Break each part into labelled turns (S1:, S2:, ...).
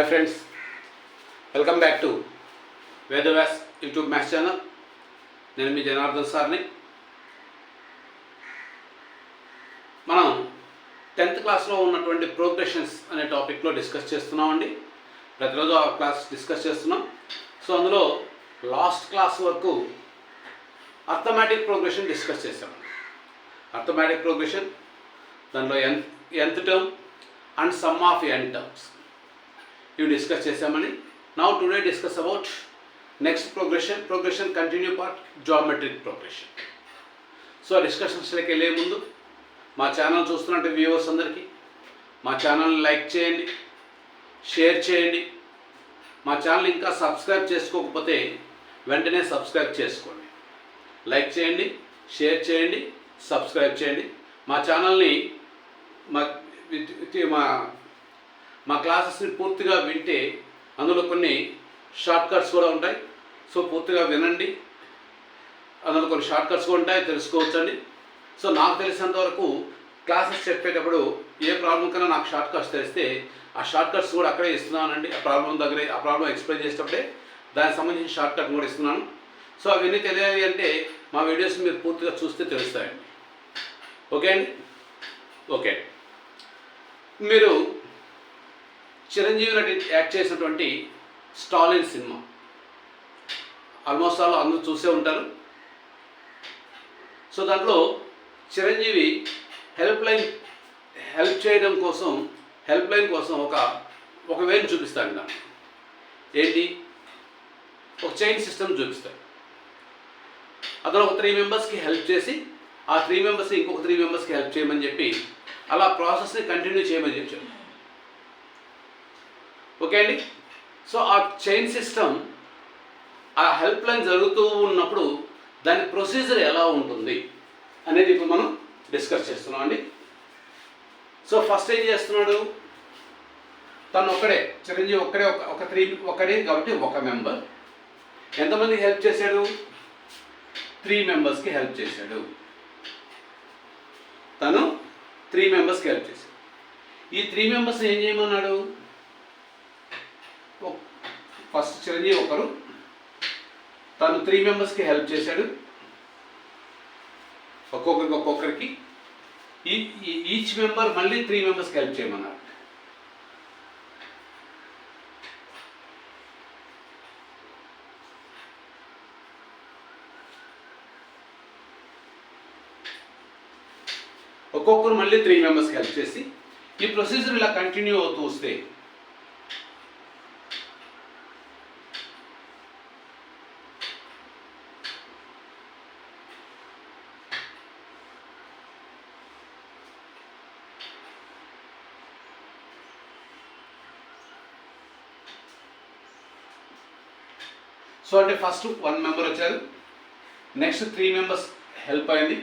S1: Hi friends, welcome back to Vedavyas YouTube Maths channel. నేను మీ జనార్దన్ సార్ని. మనం 10th క్లాస్లో ఉన్నటువంటి ప్రోగ్రెషన్స్ అనే టాపిక్లో డిస్కస్ చేస్తున్నామండి. ప్రతిరోజు ఆ క్లాస్ డిస్కస్ చేస్తున్నాం. సో అందులో లాస్ట్ క్లాస్ వరకు అర్థమెటిక్ ప్రోగ్రెషన్ డిస్కస్ చేసాం. అర్థమెటిక్ ప్రోగ్రెషన్ దానిలో nth term and sum of n terms ఇవి డిస్కస్ చేసామని. Now today discuss about next progression continue part geometric progression. So డిస్కషన్స్లోకి వెళ్ళే ముందు మా ఛానల్ చూస్తున్నట్టు వ్యూవర్స్ అందరికీ మా ఛానల్ని లైక్ చేయండి, షేర్ చేయండి. మా ఛానల్ ఇంకా సబ్స్క్రైబ్ చేసుకోకపోతే వెంటనే సబ్స్క్రైబ్ చేసుకోండి. లైక్ చేయండి, షేర్ చేయండి, సబ్స్క్రైబ్ చేయండి. మా ఛానల్ని మా క్లాసెస్ని పూర్తిగా వింటే అందులో కొన్ని షార్ట్ కట్స్ కూడా ఉంటాయి. సో పూర్తిగా వినండి, అందులో కొన్ని షార్ట్ కట్స్ కూడా ఉంటాయి, తెలుసుకోవచ్చండి. సో నాకు తెలిసినంత వరకు క్లాసెస్ చెప్పేటప్పుడు ఏ ప్రాబ్లం కన్నా నాకు షార్ట్ కట్స్ తెలిస్తే ఆ షార్ట్ కట్స్ కూడా అక్కడే ఇస్తున్నానండి. ఆ ప్రాబ్లం ఎక్స్ప్లెయిన్ చేసేటప్పుడే దానికి సంబంధించిన షార్ట్ కట్ కూడా ఇస్తున్నాను. సో అవన్నీ తెలియాలి అంటే మా వీడియోస్ మీరు పూర్తిగా చూస్తే తెలుస్తాయండి. ఓకే అండి, ఓకే. మీరు చిరంజీవి నటి యాక్ట్ చేసినటువంటి స్టాలిన్ సినిమా ఆల్మోస్ట్ ఆల్ అందరూ చూసే ఉంటారు. సో దాంట్లో చిరంజీవి హెల్ప్ లైన్ కోసం ఒక వేని చూపిస్తాడు. దాన్ని ఏంటి, ఒక చైన్ సిస్టమ్ చూపిస్తాడు. అతను ఒక 3 మెంబర్స్కి హెల్ప్ చేసి ఆ 3 మెంబర్స్ని ఇంకొక 3 మెంబర్స్కి హెల్ప్ చేయమని చెప్పి అలా ప్రాసెస్ని కంటిన్యూ చేయమని చెప్పారు. ఓకే అండి. సో ఆ చైన్ సిస్టమ్, ఆ హెల్ప్ లైన్ జరుగుతూ ఉన్నప్పుడు దాని ప్రొసీజర్ ఎలా ఉంటుంది అనేది ఇప్పుడు మనం డిస్కస్ చేస్తున్నాం అండి. సో ఫస్ట్ ఏం చేస్తున్నాడు, తను చిరంజీవి ఒక్కడే కాబట్టి ఒక మెంబర్ ఎంతమందికి హెల్ప్ చేశాడు, 3 మెంబర్స్కి హెల్ప్ చేశాడు. తను 3 మెంబర్స్కి హెల్ప్ చేశాడు. ఈ 3 మెంబర్స్ ఏం చేయమన్నాడు, ఫస్ట్ చిరంజీవి తను 3 మెంబర్స్కి హెల్ప్ చేశాడు. ఒక్కొక్కరికి ఈచ్ మెంబర్ మళ్ళీ 3 మెంబర్స్కి హెల్ప్ చేయమన్నాడు. ఒక్కొక్కరు మళ్ళీ 3 మెంబర్స్కి హెల్ప్ చేసి ఈ ప్రొసీజర్ ఇలా కంటిన్యూ అవుతూ వస్తే సో అంటే ఫస్ట్ 1 మెంబర్ వచ్చారు, నెక్స్ట్ 3 మెంబర్స్ హెల్ప్ అయింది.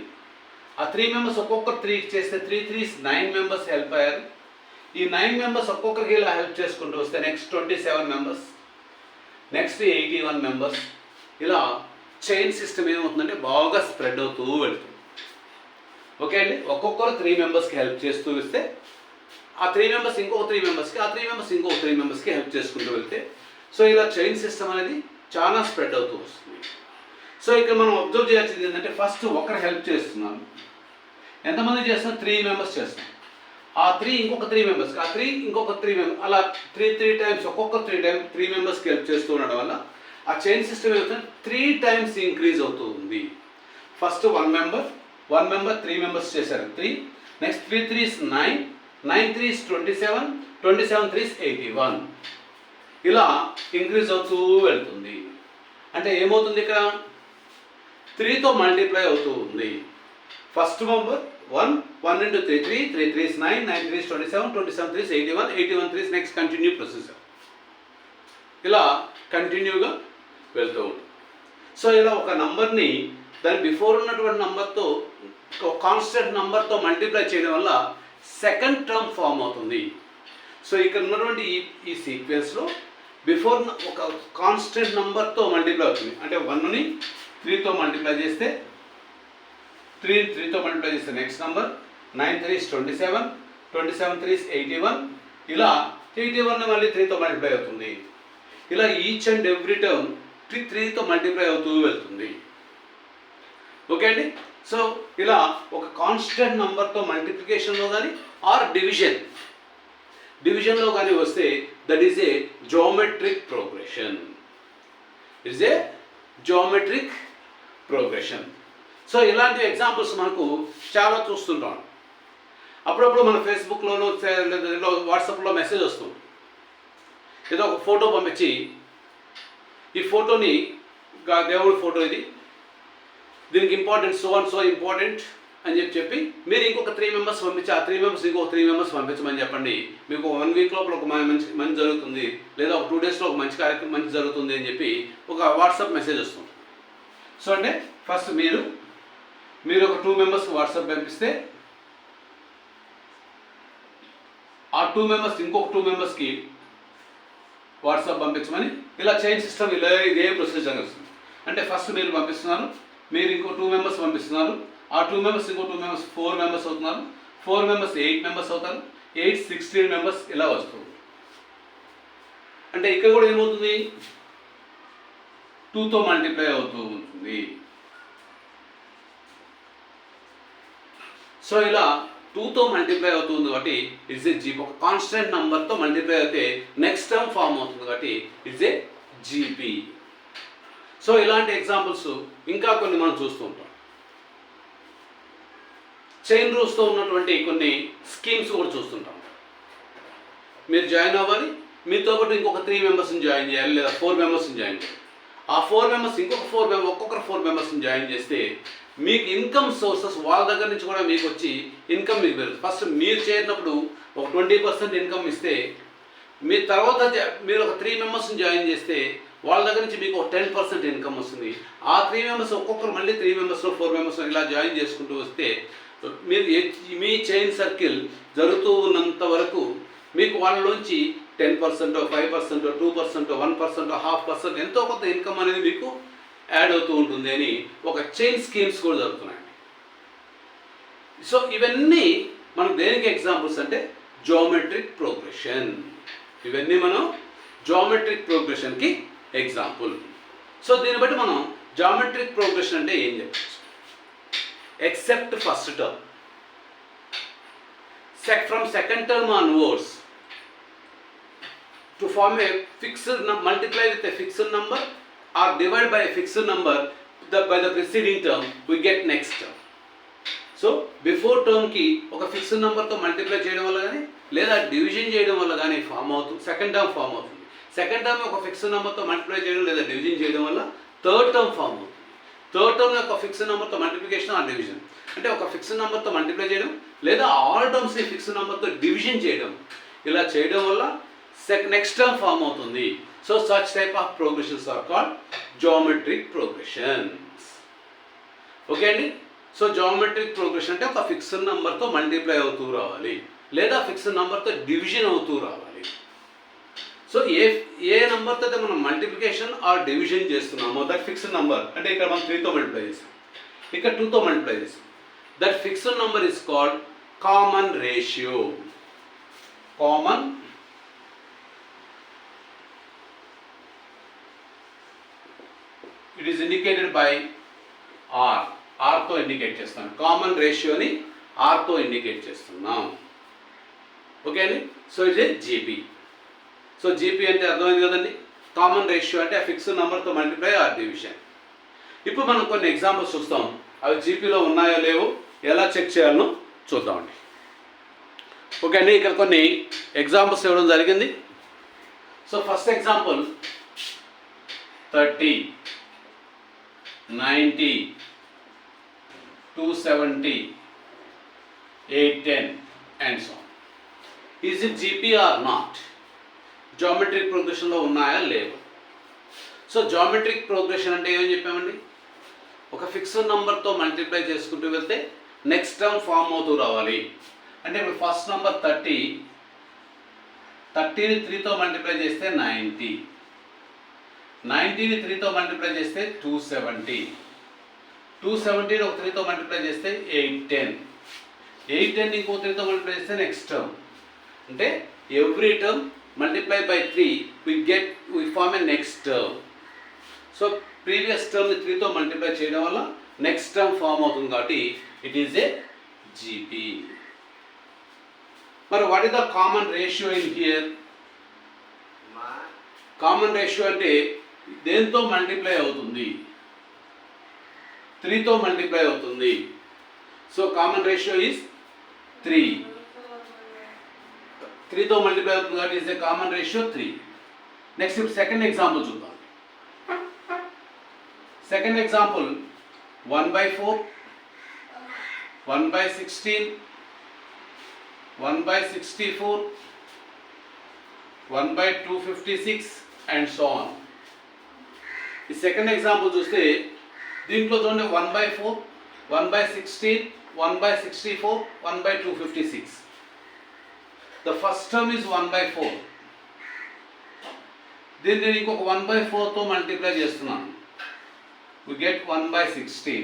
S1: ఆ 3 మెంబర్స్ ఒక్కొక్కరు 3 చేస్తే 3 3 9 మెంబర్స్ హెల్ప్ అయ్యారు. ఈ 9 మెంబర్స్ ఒక్కొక్కరికి ఇలా హెల్ప్ చేసుకుంటూ వస్తే నెక్స్ట్ 27 మెంబర్స్, నెక్స్ట్ 81 మెంబర్స్. ఇలా చైన్ సిస్టమ్ ఏమవుతుందంటే బాగా స్ప్రెడ్ అవుతూ వెళ్తుంది. ఓకే అండి. ఒక్కొక్కరు 3 మెంబర్స్కి హెల్ప్ చేస్తూ ఇస్తే ఆ 3 మెంబర్స్ ఇంకొక 3 మెంబర్స్కి, ఆ 3 మెంబర్స్ ఇంకొక 3 మెంబర్స్కి హెల్ప్ చేసుకుంటూ వెళ్తే సో ఇలా చైన్ సిస్టమ్ అనేది చాలా స్ప్రెడ్ అవుతూ వస్తుంది. సో ఇక్కడ మనం అబ్జర్వ్ చేయాల్సింది ఏంటంటే ఫస్ట్ ఒకరు హెల్ప్ చేస్తున్నాను, ఎంతమంది చేస్తున్నా 3 మెంబర్స్ చేస్తున్నాం. ఆ 3 ఇంకొక 3 మెంబర్స్కి, ఆ 3 ఇంకొక 3 మెంబర్స్, అలా 3 టైమ్స్ ఒక్కొక్క 3 మెంబర్స్కి హెల్ప్ చేస్తూ ఉండడం వల్ల ఆ చైన్ సిస్టమ్ ఏమవుతుంది 3 టైమ్స్ ఇంక్రీజ్ అవుతూ ఉంది. ఫస్ట్ 1 మెంబర్ 3 మెంబర్స్ చేశారు 3, నెక్స్ట్ 3 3 9, 9 3 27, 27 3 81. ఇలా ఇంక్రీజ్ అవుతూ వెళ్తుంది. అంటే ఏమవుతుంది, ఇక్కడ 3తో మల్టిప్లై అవుతూ ఉంది. First member 1 into 3 3, 3 3 9, 9 3 27, 27 3 81, 81 3 next continue procedure. ఇలా కంటిన్యూగా వెళ్తూ ఉంటుంది. సో ఇలా ఒక నంబర్ని దాని బిఫోర్ ఉన్నటువంటి నంబర్తో కాన్స్టెంట్ నంబర్తో మల్టిప్లై చేయడం వల్ల సెకండ్ టర్మ్ ఫామ్ అవుతుంది. సో ఇక్కడ ఉన్నటువంటి ఈ సీక్వెన్స్లో బిఫోర్ ఒక కాన్స్టెంట్ నంబర్తో మల్టిప్లై అవుతుంది. అంటే 1ని 3తో మల్టిప్లై చేస్తే 3తో మల్టిప్లై చేస్తే నెక్స్ట్ నంబర్ 9 3 27, 27 3 81. ఇలా 81 మళ్ళీ 3తో మల్టిప్లై అవుతుంది. ఇలా ఈచ్ అండ్ ఎవ్రీ టర్మ్ 3తో మల్టిప్లై అవుతూ వెళ్తుంది. ఓకే అండి. సో ఇలా ఒక కాన్స్టెంట్ నంబర్తో మల్టిప్లికేషన్లో కానీ ఆర్ డివిజన్లో కానీ వస్తే that is a geometric progression. It's a geometric progression. So ఇలాంటి ఎగ్జాంపుల్స్ మనకు చాలా చూస్తుంటాం. అప్పుడప్పుడు మన ఫేస్బుక్లోనూ లేదా వాట్సాప్లో మెసేజ్ వస్తుంది. ఏదో ఒక ఫోటో పంపించి, ఈ ఫోటోని దేవుడి ఫోటో ఇది, దీనికి important so and so important అని చెప్పి మీరు ఇంకొక 3 మెంబర్స్ పంపించి, ఆ 3 మెంబర్స్ ఇంకొక 3 మెంబర్స్ పంపించమని చెప్పండి. మీకు 1 వీక్ లోపల ఒక మంచి జరుగుతుంది, లేదా ఒక 2 డేస్లో ఒక మంచి కార్యక్రమం మంచి జరుగుతుంది అని చెప్పి ఒక వాట్సాప్ మెసేజ్ వస్తుంది. సో అంటే ఫస్ట్ మీరు ఒక 2 మెంబర్స్కి వాట్సాప్ పంపిస్తే, ఆ 2 మెంబర్స్ ఇంకొక 2 మెంబర్స్కి వాట్సాప్ పంపించమని ఇలా చైన్ సిస్టమ్ ఇలా ఇదే ప్రొసీజర్ వస్తుంది. అంటే ఫస్ట్ మీరు పంపిస్తున్నారు, మీరు ఇంకో 2 మెంబర్స్ పంపిస్తున్నారు, ఆ 2 మెంబర్స్ ఇంకో 2 మెంబర్స్ 4 మెంబర్స్ అవుతున్నారు, 4 మెంబర్స్ 8 మెంబర్స్ అవుతారు, 8 16 మెంబర్స్ ఇలా వస్తుంది. అంటే ఇక్కడ కూడా ఏమవుతుంది, 2తో మల్టిప్లై అవుతూ ఉంటుంది. సో ఇలా 2తో మల్టిప్లై అవుతుంది కాబట్టి ఇట్స్ ఏ జీపీ. ఒక కాన్స్టెంట్ నంబర్తో మల్టిప్లై అయితే నెక్స్ట్ టర్మ్ ఫామ్ అవుతుంది కాబట్టి ఇట్స్ ఏ జీపీ. సో ఇలాంటి ఎగ్జాంపుల్స్ ఇంకా కొన్ని మనం చూస్తూ ఉంటాం. చైన్ రూల్స్తో ఉన్నటువంటి కొన్ని స్కీమ్స్ కూడా చూస్తుంటాం. మీరు జాయిన్ అవ్వాలి, మీతో పాటు ఇంకొక 3 మెంబర్స్ని జాయిన్ చేయాలి, లేదా 4 మెంబర్స్ని జాయిన్ చేయాలి. ఆ 4 మెంబర్స్ ఒక్కొక్కరు 4 మెంబర్స్ని జాయిన్ చేస్తే మీకు ఇన్కమ్ సోర్సెస్ వాళ్ళ దగ్గర నుంచి కూడా మీకు వచ్చి ఇన్కమ్ మీకు పెరుగుతుంది. ఫస్ట్ మీరు చేరినప్పుడు ఒక 20% ఇన్కమ్ ఇస్తే, మీ తర్వాత మీరు ఒక 3 మెంబర్స్ని జాయిన్ చేస్తే వాళ్ళ దగ్గర నుంచి మీకు ఒక 10% ఇన్కమ్ వస్తుంది. ఆ 3 మెంబర్స్ ఒక్కొక్కరు మళ్ళీ 3 మెంబర్స్ 4 మెంబర్స్ ఇలా జాయిన్ చేసుకుంటూ వస్తే మీరు మీ చైన్ సర్కిల్ జరుగుతూ ఉన్నంత వరకు మీకు వాళ్ళలోంచి 10%, 5%, 2%, 1%, 0.5% ఎంతో కొంత ఇన్కమ్ అనేది మీకు యాడ్ అవుతూ ఉంటుంది అని ఒక చైన్ స్కీమ్స్ కూడా జరుగుతున్నాయి. సో ఇవన్నీ మనం దేనికి ఎగ్జాంపుల్స్ అంటే జియోమెట్రిక్ ప్రోగ్రెషన్. ఇవన్నీ మనం జియోమెట్రిక్ ప్రోగ్రెషన్కి ఎగ్జాంపుల్. సో దీన్ని బట్టి మనం జియోమెట్రిక్ ప్రోగ్రెషన్ అంటే ఏం చెప్పచ్చు, except first term, from second term onwards to form a fixed multiply with a fixed number or divide by a fixed number by the preceding term we get next term. So before టర్మ్కి ఒక fixed నెంబర్తో multiply చేయడం వల్ల కానీ లేదా division చేయడం వల్ల కానీ ఫామ్ అవుతుంది, సెకండ్ టర్మ్ ఫామ్ అవుతుంది. సెకండ్ టర్మ్ ఒక ఫిక్స్డ్ నెంబర్తో మల్టిప్లై చేయడం లేదా డివిజన్ చేయడం వల్ల థర్డ్ టర్మ్ ఫామ్ అవుతుంది. థర్డ్ టర్మ్ యొక్క ఫిక్స్డ్ నెంబర్తో మల్టిప్లికేషన్ ఆర్ డివిజన్, అంటే ఒక ఫిక్స్డ్ నెంబర్తో మల్టిప్లై చేయడం లేదా ఆల్ టర్మ్స్ని ఫిక్స్డ్ నెంబర్తో డివిజన్ చేయడం, ఇలా చేయడం వల్ల నెక్స్ట్ టర్మ్ ఫామ్ అవుతుంది. So such type of progressions are called geometric progressions. Okay అండి. సో జియోమెట్రిక్ ప్రోగ్రెషన్ అంటే ఒక ఫిక్స్డ్ నెంబర్తో మల్టిప్లై అవుతూ రావాలి లేదా ఫిక్స్డ్ నెంబర్తో డివిజన్ అవుతూ రావాలి. సో ఏ నెంబర్తో అయితే మనం మల్టిప్లికేషన్ ఆర్ డివిజన్ చేస్తున్నామో దట్ ఫిక్స్డ్ నెంబర్, అంటే ఇక్కడ మనం 3తో మల్టిప్లై చేసాం, ఇక్కడ 2తో మల్టిప్లై చేసాం, that fixed number is called common ratio. Common it is indicated by R. ఆర్తో ఇండికేట్ చేస్తాం. కామన్ రేషియోని ఆర్తో ఇండికేట్ చేస్తున్నాం. ఓకే అండి. సో ఇది జీపీ. సో జీపీ అంటే అర్థమైంది కదండి, కామన్ రేషియో అంటే ఫిక్స్డ్ నెంబర్తో మల్టిప్లై ఆర్ డివిజన్. ఇప్పుడు మనం కొన్ని ఎగ్జాంపుల్స్ చూస్తాం, అవి జీపీలో ఉన్నాయో లేవో ఎలా చెక్ చేయాలనో చూద్దామండి. ఓకే అండి, ఇక్కడ కొన్ని ఎగ్జాంపుల్స్ ఇవ్వడం జరిగింది. So first example 30, 90, 270, 810 and so on. Is it GP or not? Geometric progression లో ఉన్నాయా లేవు? సో జామెట్రిక్ ప్రోగ్రెషన్ అంటే ఏమని చెప్పామండి, ఒక ఫిక్స్డ్ నెంబర్తో మల్టిప్లై చేసుకుంటూ వెళ్తే నెక్స్ట్ టర్మ్ ఫామ్ అవుతూ రావాలి. అంటే ఇప్పుడు ఫస్ట్ నెంబర్ 30ని 3తో మల్టిప్లై చేస్తే 90, 90ని 3తో మల్టిప్లై చేస్తే 270, 270ని ఒక 3తో మల్టిప్లై చేస్తే 810, 810ని ఇంకో 3తో మల్టిప్లై చేస్తే నెక్స్ట్ టర్మ్. అంటే every term multiply by 3, we form a next term. So previous టర్మ్ని 3తో మల్టిప్లై చేయడం వల్ల నెక్స్ట్ టర్మ్ ఫామ్ అవుతుంది కాబట్టి ఇట్ ఈస్ ఏ జీపీ. మరి what is the common ratio in here? Common ratio అంటే దేంతో మల్టిప్లై అవుతుంది? 3తో మల్టిప్లై అవుతుంది. So common ratio is 3. 3తో మల్టిప్లై అవుతుంది కాబట్టి is a common ratio 3. Next second example చూద్దాం. Second example, 1/4, 1/16, 1/64, 1/256 and so on. ఈ సెకండ్ ఎగ్జాంపుల్ చూస్తే దీంట్లో చూడండి 1/4, 1/16, 1/64, 1/256. The first term is 1/4. దీన్ని నేను ఇంకొక 1/4తో మల్టిప్లై చేస్తున్నాను. We get 1/16.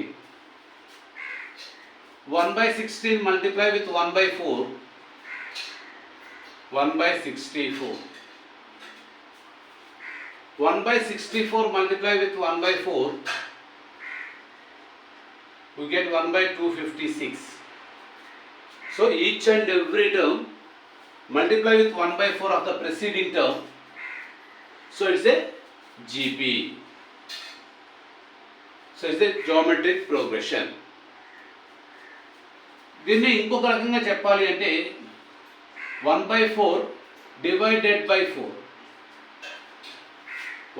S1: 1/16 multiply with 1/4, 1/64. 1/64 multiply with 1/4, we get 1/256. So each and every term multiply with 1/4 of the preceding term. So it's a GP. So it's a geometric progression. దీన్ని ఇంకొక రకంగా చెప్పాలి అంటే 1/4 divided by 4.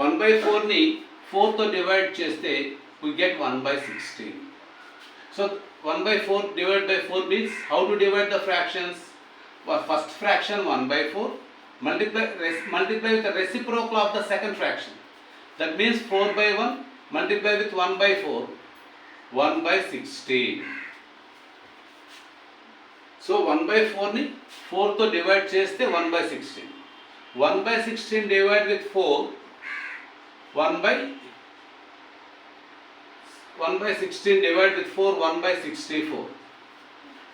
S1: 1/4ని 4తో divide చేస్తే we get 1/16. So 1/4 divided by 4 means how to divide the fractions? First fraction 1/4 multiply with the reciprocal of the second fraction. That means 4/1 multiply with 1/4, 1/16. So 1/4ని 4తో divide చేస్తే 1/16. 1/16 divide with 4, 1/16 divide with 4, 1/64.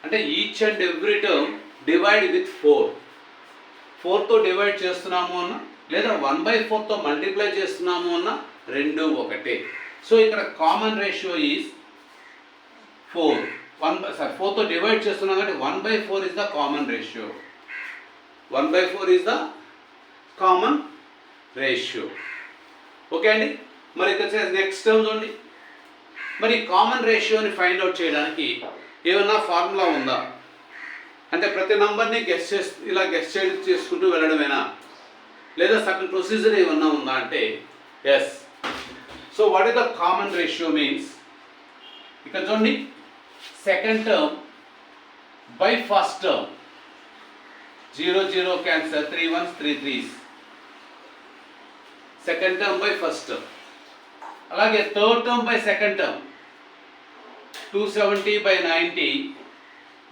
S1: అంటే each and every term divide with 4. 4తో divide చేస్తున్నాము అన్న లేదా 1/4తో multiply చేస్తున్నాము అన్న రెండు ఒకటే. సో ఇక్కడ కామన్ రేషియో ఈజ్ 4. 4తో డివైడ్ చేస్తున్నాం కాబట్టి 1/4 is the common ratio. 1/4 is the common ratio. Okay అండి. మరి ఇక్కడ నెక్స్ట్ టర్మ్ చూడండి. మరి కామన్ రేషియోని ఫైండ్ అవుట్ చేయడానికి ఏమన్నా ఫార్ములా ఉందా? అంటే ప్రతి నంబర్ని ఇలా గెస్ చేసుకుంటూ వెళ్ళడమేనా లేదా సర్టన్ ప్రొసీజర్ ఏమన్నా ఉందా అంటే yes. So what is the common ratio means, ఇక్కడ చూడండి second term by first term 0 0 క్యాన్సర్, 3 1s 3 3s. Second term by first term. అలాగే third term by second term 270 by 90,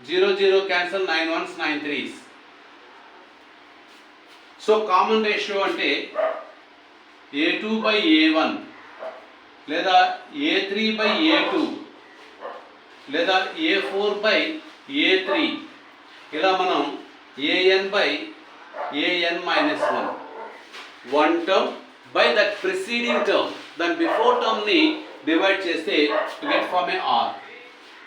S1: 0 0 cancel, 9 1s 9 3s. So common ratio అంటే A2 by A1 లేదా A3 by A2 లేదా A4 by A3, ఇలా మనం AN by AN minus 1, one term by that preceding term, దాని before టర్మ్ని divide చేస్తే to get form a R.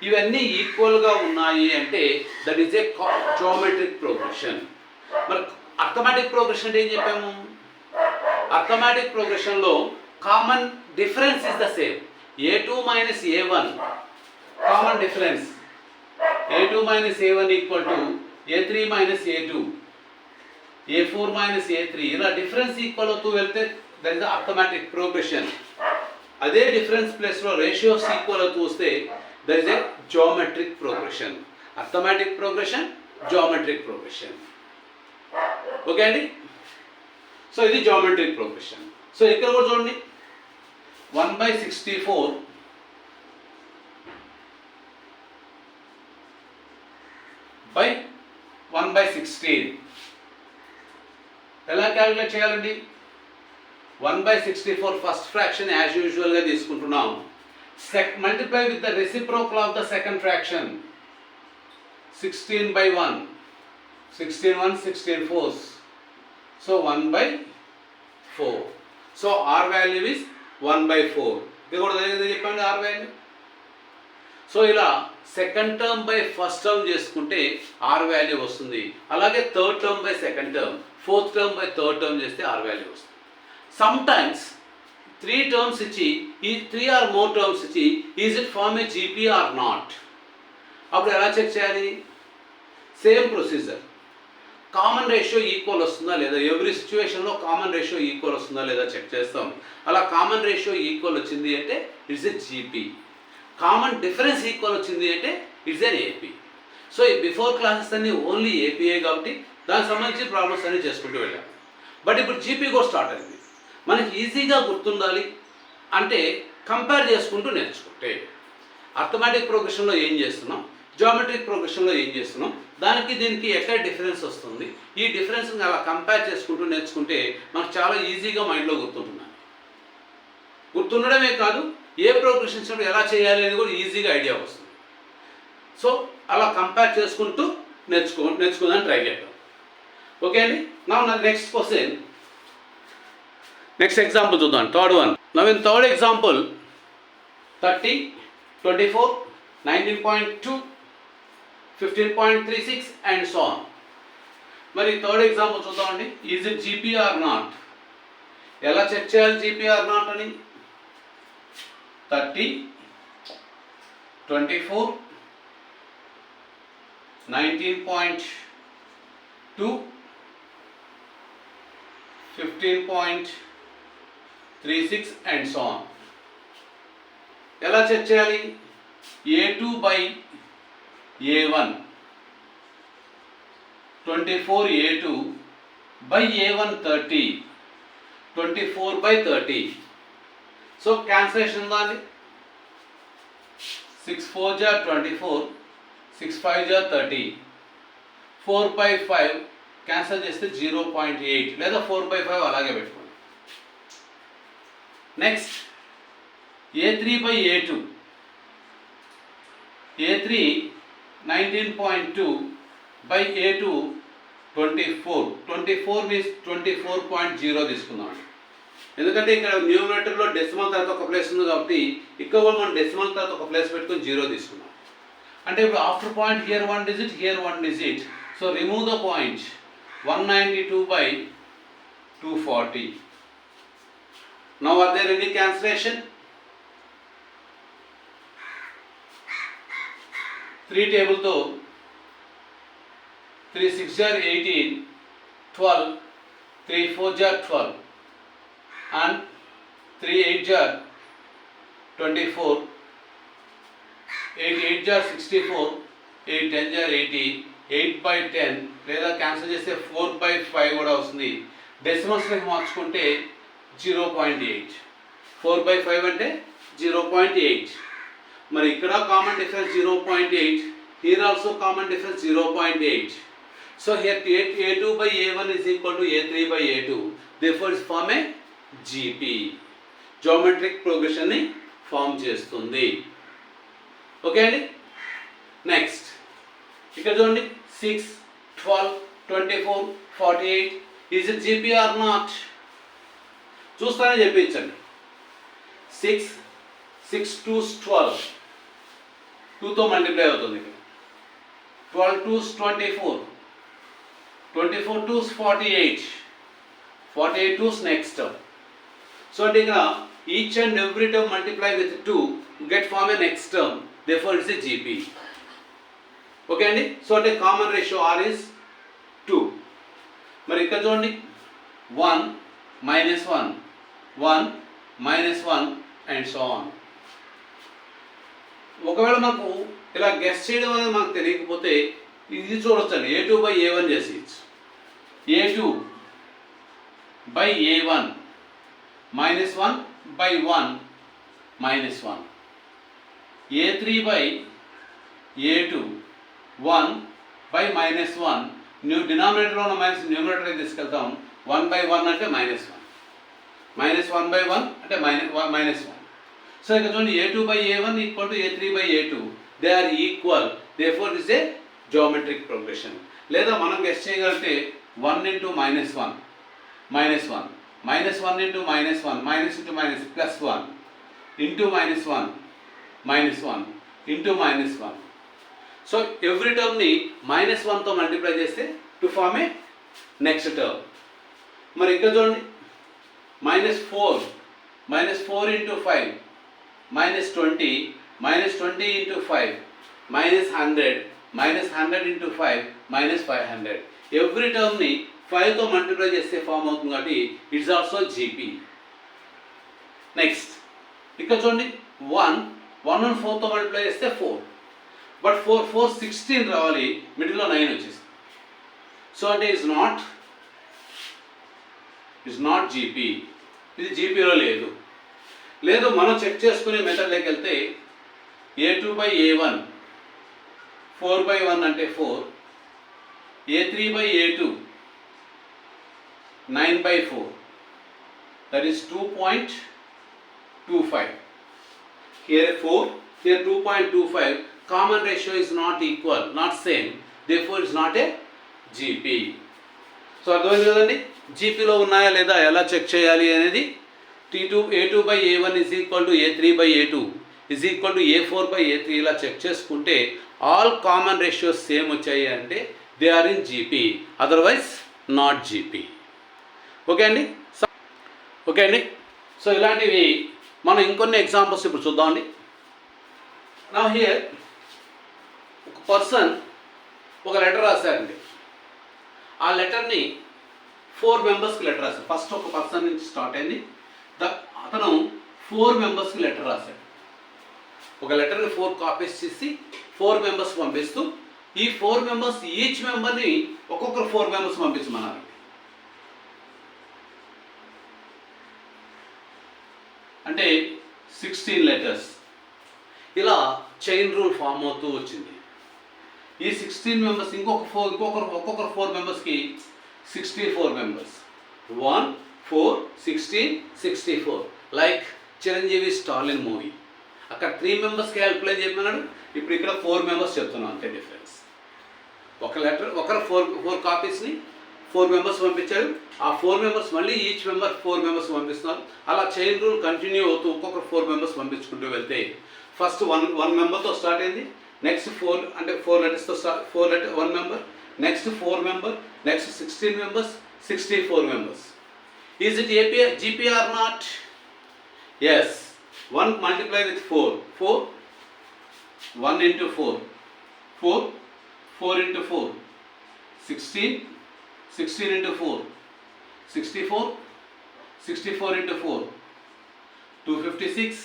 S1: ఇవన్నీ ఈక్వల్గా ఉన్నాయి అంటే that is a geometric progression. మరి అర్థమెటిక్ ప్రోగ్రెషన్ అంటే ఏం చెప్పాము? అర్థమెటిక్ ప్రోగ్రెషన్లో common difference is the same. A2 minus A1 common difference, A2 minus A1 equal to A3 minus A2, A4 minus A3, ఇలా డిఫరెన్స్ ఈక్వల్ అవుతూ వెళ్తే that is the arithmetic progression. అదే డిఫరెన్స్ ప్లేస్లో రేషియోస్ ఈక్వల్ అవుతూ వస్తే that is a geometric progression. Arithmetic progression, geometric progression. Okay అండి. So ఇది geometric progression. So ఇక్కడ కూడా చూడండి 1/64 by 1/16 ఎలా క్యాలిక్యులేట్ చేయాలండి? 1/64 ఫస్ట్ ఫ్రాక్షన్ యాజ్ యూజువల్గా తీసుకుంటున్నాం. Multiply with the reciprocal of the second fraction 16/1, 16 1s 16 4s. So 1/4. So R value is 1/4. ఇది కూడా జరిగింది చెప్పండి ఆర్ వాల్యూ. సో ఇలా second term by first term చేసుకుంటే ఆర్ వాల్యూ వస్తుంది. అలాగే third term by second term, fourth term by third term చేస్తే R value వస్తుంది. సమ్ టైమ్స్ 3 టర్మ్స్ ఇచ్చి ఈ 3 ఆర్ మోర్ టర్మ్స్ ఇచ్చి is it form a GP or not, అప్పుడు ఎలా చెక్ చేయాలి? Same procedure. Common ratio equal వస్తుందా లేదా, ఎవ్రీ సిచ్యువేషన్లో కామన్ రేషియో ఈక్వల్ వస్తుందా లేదా చెక్ చేస్తాం. అలా కామన్ రేషియో ఈక్వల్ వచ్చింది అంటే it's a GP. Common difference equal వచ్చింది అంటే ఇట్స్ ఎన్ ఏపీ. సో ఈ బిఫోర్ క్లాసెస్ అన్ని ఓన్లీ ఏపీఏ కాబట్టి దానికి సంబంధించి ప్రాబ్లమ్స్ అన్ని చేసుకుంటూ వెళ్ళాము. బట్ ఇప్పుడు జీపీ కూడా స్టార్ట్ అయింది. మనకి ఈజీగా గుర్తుండాలి అంటే కంపేర్ చేసుకుంటూ నేర్చుకుంటే, అర్థమెటిక్ ప్రోగ్రెషన్లో ఏం చేస్తున్నాం, జియోమెట్రిక్ ప్రోగ్రెషన్లో ఏం చేస్తున్నాం, దానికి దీనికి ఎక్కడ డిఫరెన్స్ వస్తుంది, ఈ డిఫరెన్స్ని అలా కంపేర్ చేసుకుంటూ నేర్చుకుంటే మనకు చాలా ఈజీగా మైండ్లో గుర్తుండడమే కాదు, ఏ ప్రోగ్రెషన్స్ ఎలా చేయాలి అనేది కూడా ఈజీగా ఐడియా వస్తుంది. సో అలా కంపేర్ చేసుకుంటూ నేర్చుకుందాం ట్రై చేద్దాం. ఓకే అండి. నా నెక్స్ట్ క్వశ్చన్, నెక్స్ట్ ఎగ్జాంపుల్ చూద్దాం. Third one. Now in third example 30, 24, 19.2, 15.36 and so on. మరి థర్డ్ ఎగ్జాంపుల్ చూద్దామండి. Is it GP or not? ఎలా చెక్ చేయాలి జీపీ ఆర్ నాట్ అని? 30, 24, 19.2, 15.36 అండ్ సో ఆన్. ఎలా చెక్ చేయాలి? A2 by A1, 24 A2 by A1 30, 24 by 30. So cancellation ఉందా అండి? 6 4 జా 24, 6 5 జా 30, 4/5 క్యాన్సల్ చేస్తే 0.8 లేదా 4/5 అలాగే పెట్టుకోండి. Next A3 by A2, A3 19.2 by A2 24, 24 means 24.0 తీసుకుందాం. ఎందుకంటే ఇక్కడ న్యూమరేటర్లో డెసిమల్ తర్వాత ఒక ప్లేస్ ఉంది కాబట్టి ఇక్కడ కూడా మనం డెసిమల్ తర్వాత ఒక ప్లేస్ పెట్టుకొని 0 తీసుకున్నాం. అంటే ఇప్పుడు after point here 1 digit, here 1 digit. So remove the point. 192 by 240. Now are there any cancellation? 3 table తో 3 6 jar 18, 12, 3 4 jar 12 and 3 8 jar 24, 8 8 jar 64, 8 10 jar 80, 8/10 లేదా క్యాన్సిల్ చేస్తే 4/5 కూడా వస్తుంది. డెసిమల్స్లోకి మార్చుకుంటే 0.8. 4/5 అంటే 0.8. మరి ఇక్కడ common difference 0.8, here also common difference 0.8. So here A2 by A1 is equal to A3 by A2. Therefore it form a GP. Geometric progression ని form చేస్తుంది. ఓకే అండి. నెక్స్ట్ ఇక్కడ చూడండి 6, 12, 24, 48. Is it GP or not? చూస్తానే చెప్పించండి. 6 6 2s 12, 2తో multiply అవుతుంది. 12 2s 24, 24 2s 48, 48 2s next term. So అంటే ఇక్కడ each and every term multiply with 2 get form a next term. therefore it's a GP. Okay అండి. సో అంటే కామన్ రేషియో R is 2. మరి ఇక్కడ చూడండి 1 minus 1, 1 minus 1 and so on. ఒకవేళ మనకు ఇలా గెస్ చేయడం అనేది మనకు తెలియకపోతే ఇది చూడొచ్చండి. A2 by A1 చేసి A2 by A1 minus 1 by 1 minus 1. A3 by A2 1 by minus 1. డినామినేటర్లో ఉన్న మైనస్ న్యూమరేటర్కి తీసుకెళ్తాం. 1/1 అంటే -1, -1 by 1 అంటే -1. సో ఇక్కడ చూడండి A2 by A1 equal to A3 by A2. They are equal. therefore it is a geometric progression. లేదా మనం guess చేయగలిగితే 1 into -1 minus 1. Minus 1 into minus 1. Minus into minus plus 1. Into minus 1. Minus 1. Into minus 1. So every term ni minus 1 తో multiply చేస్తే to form a next term. మరి ఇక్కడ చూడండి minus 4. Minus 4 into 5. Minus 20. Minus 20 into 5. Minus 100. Minus 100 into 5. Minus 500. Every టర్మ్ని 5తో multiply చేస్తే form అవుతుంది కాబట్టి it's also GP. Next ఇక్కడ చూడండి 1 and 4తో మల్టిప్లై చేస్తే 4. బట్ 4 16 రావాలి, మిడిల్లో 9 వచ్చేసి. సో అంటే ఇట్స్ నాట్ జీపీ. ఇది జీపీలో లేదు. మనం చెక్ చేసుకునే మెథడ్లోకి వెళ్తే a2/a1 4/1 అంటే 4, a3/a2 9/4, that is 2.25. Here 4, here 2.25. Common ratio is not equal, not same, therefore it's not a GP. So అర్థమైంది కదండి, జీపీలో ఉన్నాయా లేదా ఎలా చెక్ చేయాలి అనేది. a2/a1 is equal to a3/a2 is equal to a4/a3 ఇలా చెక్ చేసుకుంటే ఆల్ కామన్ రేషియోస్ సేమ్ వచ్చాయి అంటే they are in GP, otherwise not GP. Okay అండి. సో ఇలాంటివి మనం ఇంకొన్ని ఎగ్జాంపుల్స్ ఇప్పుడు చూద్దామండి. నౌ హియర్ ఒక పర్సన్ ఒక లెటర్ రాశారండి. ఆ లెటర్ని 4 మెంబర్స్కి లెటర్ రాశారు. ఫస్ట్ ఒక పర్సన్ నుంచి స్టార్ట్ అయింది. అతను 4 మెంబర్స్కి లెటర్ రాశాడు. ఒక లెటర్ని 4 కాపీస్ చేసి 4 మెంబర్స్ పంపిస్తూ ఈ 4 మెంబర్స్ ఈచ్ మెంబర్ని ఒక్కొక్కరు 4 మెంబర్స్ పంపించమన్నారు. అంటే 16 లెటర్స్. ఇలా చైన్ రూల్ ఫామ్ అవుతూ వచ్చింది. ఈ 16 మెంబర్స్ ఒక్కొక్కరు 4 మెంబర్స్కి 64 members. 1 4 16 64, like Chiranjeevi Stalin movie. అక్కడ 3 మెంబర్స్కి హెల్ప్లైన్ చెప్పమన్నాడు, ఇప్పుడు ఇక్కడ 4 మెంబర్స్ చెప్తున్నాం, అంతే డిఫరెన్స్. ఒక లెటర్ ఒకరు 4 కాపీస్ని 4 మెంబర్స్ పంపించారు. ఆ 4 మెంబర్స్ మళ్ళీ ఈచ్ మెంబర్ 4 మెంబర్స్ పంపిస్తున్నారు. అలా చైన్ రూల్ కంటిన్యూ అవుతూ ఒక్కొక్కరు 4 మెంబర్స్ పంపించుకుంటూ వెళ్తే ఫస్ట్ 1 మెంబర్తో స్టార్ట్ అయింది. నెక్స్ట్ 4 అంటే 4 లెటర్స్తో start 1 member. Next 4 member. Next 16 members, 64 members. Is it GP or not? Yes. 1 multiply with 4. 1 into 4. 4 into 4. 16 into 4. 64 into 4. 256.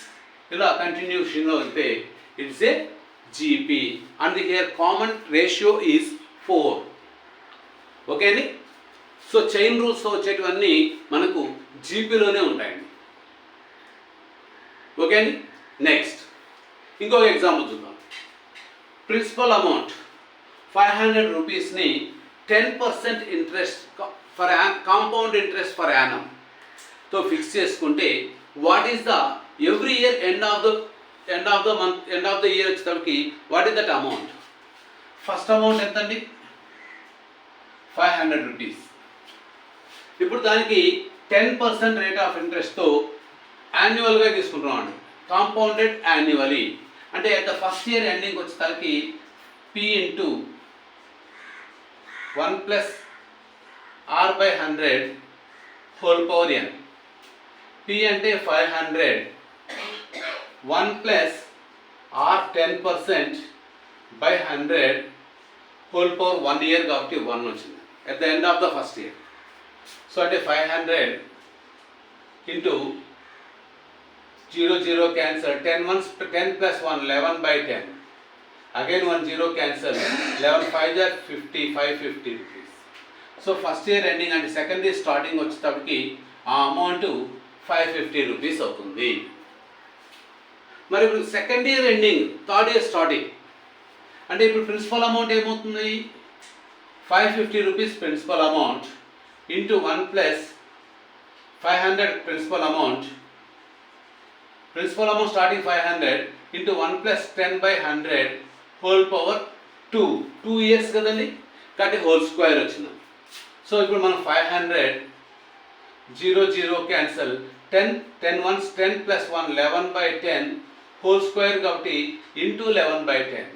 S1: ఇలా కంటిన్యూషన్ అయితే it's a GP. And here common ratio is 4. Okay అండి. So chain రూల్స్తో వచ్చేటివన్నీ మనకు జీపీలోనే ఉంటాయండి. Okay అండి. Next ఇంకొక ఎగ్జాంపుల్ చూద్దాం. ప్రిన్సిపల్ అమౌంట్ 500 రూపీస్ని 10% interest for compound interest for యానంతో ఫిక్స్ చేసుకుంటే what is the every year end of the year వచ్చేటప్పటికి what is that amount? First amount ఎంతండి? 500 రూపీస్. ఇప్పుడు దానికి 10% రేట్ ఆఫ్ ఇంట్రెస్ట్తో యాన్యువల్గా తీసుకుంటున్నాం అండి, కాంపౌండెడ్ యాన్యువలీ. అంటే at the first year ending వచ్చేసరికి P into 1 plus R/100 whole power n. P అంటే 500, 1 plus R 10% by 100 whole power 1 year కాబట్టి 1 వచ్చింది at the end of the first year. So అంటే 500 into 0 cancel, 10 plus 1 11/10, again 1 0 cancel, 11 5 50, 550 rupees. So first year ending అంటే second year starting వచ్చేటప్పటికి ఆ amount 550 rupees అవుతుంది. మరి ఇప్పుడు second year ending, third year starting అంటే ఇప్పుడు ప్రిన్సిపల్ అమౌంట్ ఏమవుతుంది? 550 rupees principal amount into 1 plus 500 principal amount starting 500 into 1 plus 10/100 whole power 2 years కదండి, కాబట్టి హోల్ స్క్వేర్ వచ్చింది. సో ఇప్పుడు మనం 500 0 0 cancel, 10 10 ones 10 plus 1 11 by 10 whole square కాబట్టి into 11 by 10.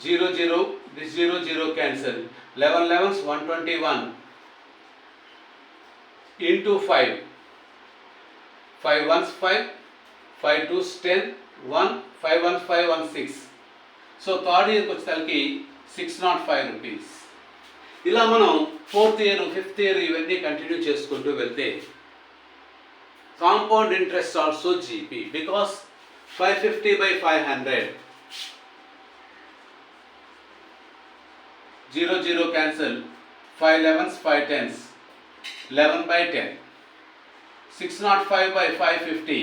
S1: 0 0 this 0 0 cancel, 11 11s 121 into 5, 5 ones 5, 5 twos 10, 1, 5 ones 5 1 6. So third ఇయర్కి వచ్చేసరికి 605 rupees. ఇలా మనం ఫోర్త్ ఇయర్ ఫిఫ్త్ ఇయర్ ఇవన్నీ కంటిన్యూ చేసుకుంటూ వెళ్తే compound interest also GP because 550 by 500, 0 0 cancel, 5 11s 5 10s, 11 by 10, 605 by 550,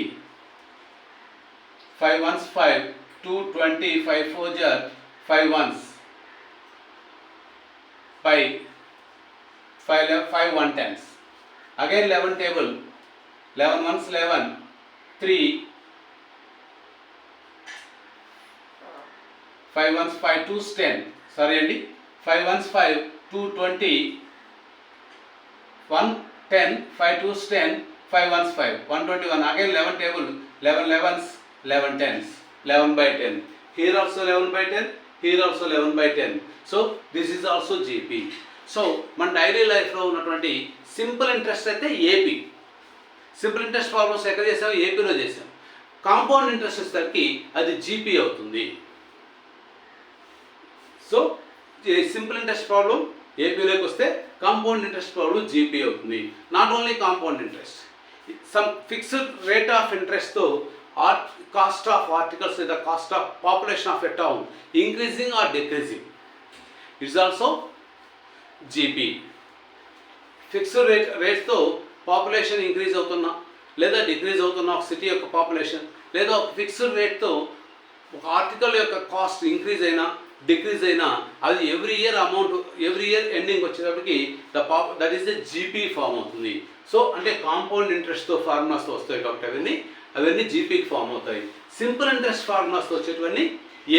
S1: 5 ones 5, 2 20, 5 4s are 5 ones by 5 1 10s. Again 11 table, 11 ones 11, 3, 5 ones 5 2s 10, sorry అండి 5 ones 5, 2 20, 1 10, 5 2s 10, 5 ones 5, 121. Again 11 table, 11 11s, 11 10s, 11 by 10. Here also 11 by 10, here also 11 by 10. So this is also GP. So మన daily లైఫ్లో ఉన్నటువంటి simple interest అయితే AP. Simple interest problems ఎక్కడ చేసాము? ఏపీలో చేసాం. Compound interest వచ్చేసరికి అది జీపీ అవుతుంది. సో సింపుల్ ఇంట్రెస్ట్ ప్రాబ్లం ఏపీలోకి వస్తే కాంపౌండ్ ఇంట్రెస్ట్ ప్రాబ్లం జీపీ అవుతుంది. Not only compound interest, some fixed rate of ఇంట్రెస్ట్తో కాస్ట్ ఆఫ్ ఆర్టికల్స్ లేదా cost of population of a town increasing or decreasing, it's also GP. Fixed రేట్స్తో population increase అవుతున్నా లేదా decrease అవుతున్న ఒక city యొక్క population, లేదా ఒక ఫిక్స్డ్ రేట్తో ఒక ఆర్టికల్ యొక్క కాస్ట్ ఇంక్రీజ్ అయినా డిక్రీజ్ అయినా అది every year amount every year ending వచ్చేటప్పటికి that is the GP form అవుతుంది. సో అంటే కాంపౌండ్ ఇంట్రెస్ట్తో ఫార్ములాస్తో వస్తాయి కాబట్టి అవన్నీ జీపీకి ఫామ్ అవుతాయి. సింపుల్ ఇంట్రెస్ట్ ఫార్ములాస్తో వచ్చేటివన్నీ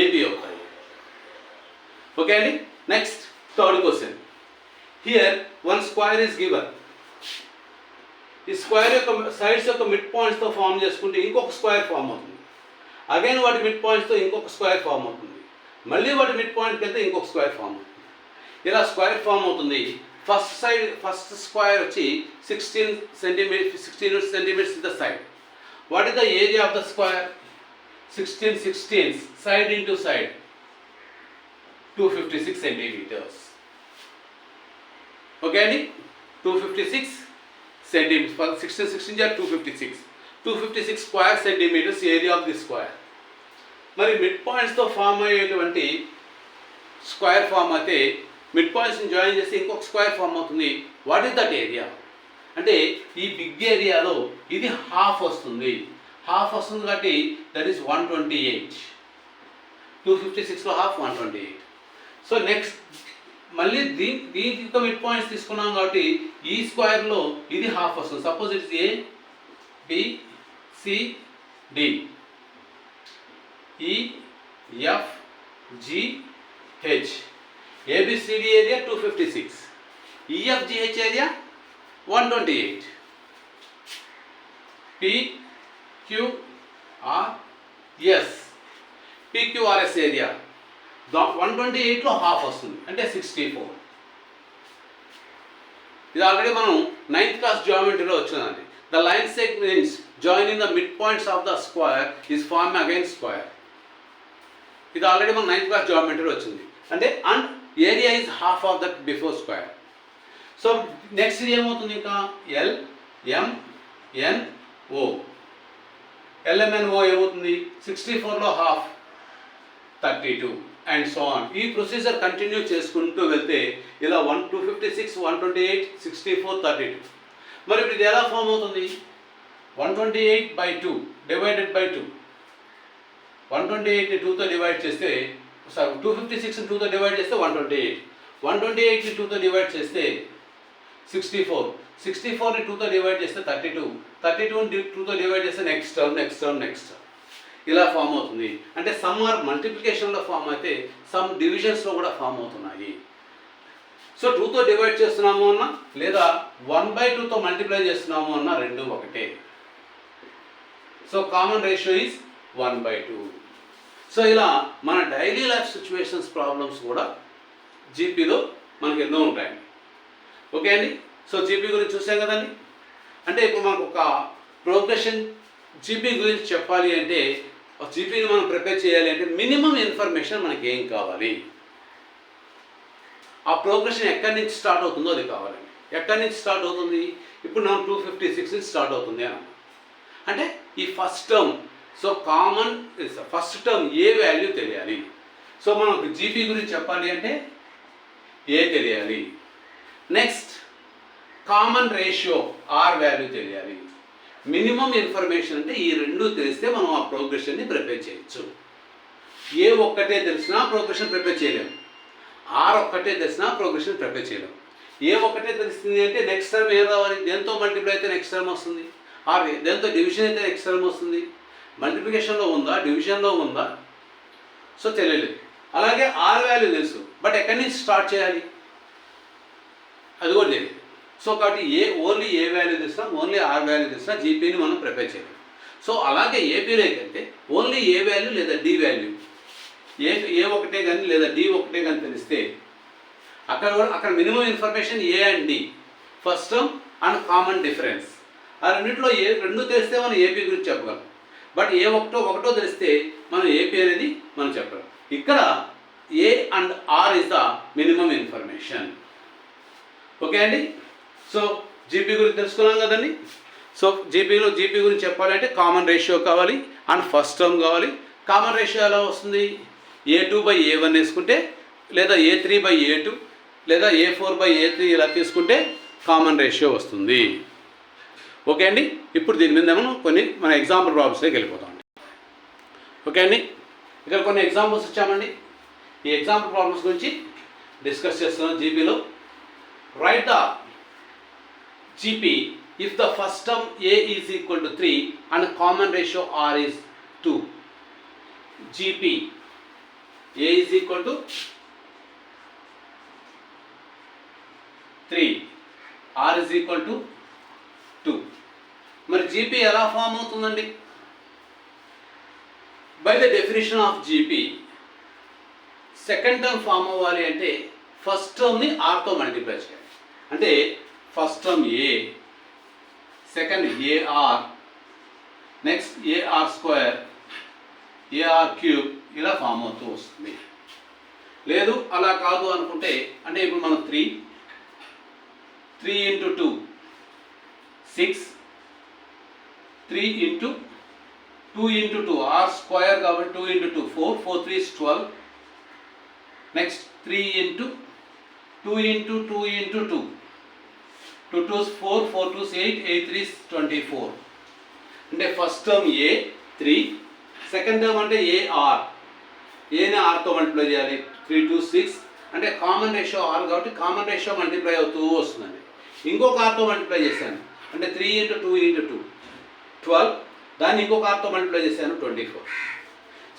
S1: ఏపీ అవుతాయి. ఓకే అండి. Next third question. Here one square is given. ఈ స్క్వేర్ యొక్క సైడ్స్ యొక్క మిడ్ పాయింట్స్తో ఫామ్ చేసుకుంటే ఇంకొక స్క్వేర్ ఫామ్ అవుతుంది. అగైన్ వాటి మిడ్ పాయింట్స్తో ఇంకొక స్క్వేర్ ఫామ్ అవుతుంది. మళ్ళీ వాటి మిడ్ పాయింట్కి వెళ్తే ఇంకొక స్క్వేర్ ఫామ్ అవుతుంది. ఇలా స్క్వేర్ ఫామ్ అవుతుంది. ఫస్ట్ స్క్వేర్ వచ్చి 16 centimeters is the side. What is the area of the square? 16 16s side into side, 256 centimeters. Okay అండి, 256 centimeters. 16 16 are 256 square centimeters area of the square. మరి mid పాయింట్స్తో form అయ్యేటువంటి square form అయితే mid పాయింట్స్ని join చేస్తే ఇంకొక square form అవుతుంది. What is that area అంటే ఈ బిగ్ ఏరియాలో ఇది హాఫ్ వస్తుంది కాబట్టి దట్ ఈస్ 128. 256లో హాఫ్ 128. సో నెక్స్ట్ మళ్ళీ దీనికి మిడ్ పాయింట్స్ తీసుకున్నాం కాబట్టి ఈ స్క్వేర్లో ఇది హాఫ్ వస్తుంది. Suppose it's A B C D E F G H. ABCD area 256, EFGH area 128, PQRS PQRS area 128లో హాఫ్ వస్తుంది అంటే 64. ఇది ఆల్రెడీ మనం 9th క్లాస్ జియోమెట్రీలో వచ్చిందండి. The line segments joining the mid points of the square is form again square. ఇది already మనం 9th class జియోమెట్రీలో వచ్చింది. అంటే and area is half of that before square. So next ఏమవుతుంది? ఇంకా LMNO ఏమవుతుంది? 64లో హాఫ్ 32 అండ్ సో ఆన్. ఈ ప్రొసీజర్ కంటిన్యూ చేసుకుంటూ వెళ్తే ఇలా 256 128 64 32. మరి ఇప్పుడు ఇది ఎలా ఫామ్ అవుతుంది? 128/2 డివైడెడ్ బై 2. 128ని 2తో డివైడ్ చేస్తే 256ని 2తో డివైడ్ చేస్తే 128. 128ని 2తో డివైడ్ చేస్తే 64. 64ని 2తో డివైడ్ చేస్తే 32. 32ని 2తో డివైడ్ చేస్తే నెక్స్ట్ టర్మ్. ఇలా ఫామ్ అవుతుంది. అంటే సమ్ ఆర్ మల్టిప్లికేషన్లో ఫామ్ అయితే సమ్ డివిజన్స్లో కూడా ఫామ్ అవుతున్నాయి. సో సో 2తో డివైడ్ చేస్తున్నాము అన్న లేదా 1/2తో మల్టిప్లై చేస్తున్నాము అన్న రెండు ఒకటే. So common ratio is 1/2. So ఇలా మన డైలీ లైఫ్ సిచ్యువేషన్స్ ప్రాబ్లమ్స్ కూడా జీపీలో మనకు ఎన్నో ఉంటాయండి. ఓకే అండి. సో జీపీ గురించి చూసాం కదండి. అంటే ఇప్పుడు మనకు ఒక ప్రోగ్రెషన్ జీపీ గురించి చెప్పాలి అంటే జీపీని మనం ప్రిపేర్ చేయాలి అంటే మినిమం ఇన్ఫర్మేషన్ మనకి ఏం కావాలి, ఆ ప్రోగ్రెషన్ ఎక్కడి నుంచి స్టార్ట్ అవుతుందో అది కావాలండి. ఎక్కడి నుంచి స్టార్ట్ అవుతుంది? ఇప్పుడు మనం 256 నుంచి స్టార్ట్ అవుతుంది అని అంటే ఈ first term. So common first term A value తెలియాలి. సో మనకు జీపీ గురించి చెప్పాలి అంటే ఏ తెలియాలి. Next common ratio R value తెలియాలి. మినిమం ఇన్ఫర్మేషన్ అంటే ఈ రెండు తెలిస్తే మనం ఆ ప్రోగ్రెషన్ని ప్రిపేర్ చేయొచ్చు. ఏ ఒక్కటే తెలిసినా ప్రోగ్రెషన్ ప్రిపేర్ చేయలేము, ఆర్ ఒక్కటే తెలిసినా ప్రోగ్రెషన్ ప్రిపేర్ చేయలేము. ఏ ఒక్కటే తెలుస్తుంది అంటే నెక్స్ట్ టర్మ్ ఏం రావాలి, దేంతో మల్టిప్లై అయితే నెక్స్ట్ టర్మ్ వస్తుంది, ఆర్ దేంతో డివిజన్ అయితే నెక్స్ట్ టర్మ్ వస్తుంది. మల్టిప్లికేషన్లో ఉందా, డివిజన్లో ఉందా, సో తెలియలేదు. అలాగే ఆర్ వాల్యూ తెలుసు, బట్ ఎక్కడి నుంచి స్టార్ట్ చేయాలి అది కూడా తెలియదు. సో కాబట్టి ఓన్లీ ఏ వాల్యూ తెలిసినా, ఓన్లీ ఆర్ వాల్యూ తెలిసినా జీపీని మనం ప్రిపేర్ చేయలేము. సో అలాగే ఏపీలో ఏంటంటే ఓన్లీ ఏ వాల్యూ లేదా డి వాల్యూ, ఏ ఒకటే కానీ లేదా డి ఒకటే కానీ తెలిస్తే అక్కడ minimum information A and D, first term and common difference. ఆ రెండింటిలో రెండు తెలిస్తే మనం ఏపీ గురించి చెప్పగలం. బట్ ఒకటో తెలిస్తే మనం ఏపీ అనేది మనం చెప్పగలం. ఇక్కడ A and R is the minimum information. Okay అండి. సో జీపీ గురించి తెలుసుకున్నాం కదండి. సో జీపీ గురించి చెప్పాలంటే కామన్ రేషియో కావాలి అండ్ ఫస్ట్ టర్మ్ కావాలి. కామన్ రేషియో ఎలా వస్తుంది? A2/A1 వేసుకుంటే లేదా A3/A2 లేదా A4/A3 ఇలా తీసుకుంటే కామన్ రేషియో వస్తుంది. ఓకే అండి. ఇప్పుడు దీని మీద మన ఎగ్జాంపుల్ ప్రాబ్లమ్స్లోకి వెళ్ళిపోతామండి. ఓకే అండి. ఇక్కడ కొన్ని ఎగ్జాంపుల్స్ ఇచ్చామండి. ఈ ఎగ్జాంపుల్ ప్రాబ్లమ్స్ గురించి డిస్కస్ చేస్తున్నాం జీపీలో. Right the GP if the first term A is equal to 3 and common ratio R is 2. GP A is equal to 3, R is equal to 2. మరి GP ఎలా ఫామ్ అవుతుందండి? By the definition of GP second term form అవ్వాలి అంటే first టర్మ్ని ఆర్తో multiply చేయాలి. అంటే first term A, second AR, next AR square, AR cube ఇలా ఫామ్ అవుతూ వస్తుంది. లేదు అలా కాదు అనుకుంటే అంటే ఇప్పుడు మనం 3 × 2 6, 3 × 2 × 2 ఆర్ స్క్వేర్ కాబట్టి 2 × 2 4, 4 3 12. Next 3 × 2 × 2 × 2 2 2s 4, 4 2s 8, 8 3s 24. అంటే ఫస్ట్ టర్మ్ ఏ 3, సెకండ్ టర్మ్ అంటే ఏఆర్, ఏని ఆర్తో మల్టిప్లై చేయాలి. 3 2 6 అంటే కామన్ రేషియో ఆర్ కాబట్టి కామన్ రేషియో మల్టిప్లై అవుతూ వస్తుందండి. ఇంకొక ఆర్తో మల్టిప్లై చేశాను అంటే 3 × 2 × 2 12, దాన్ని ఇంకొక ఆర్తో మల్టిప్లై చేశాను 24.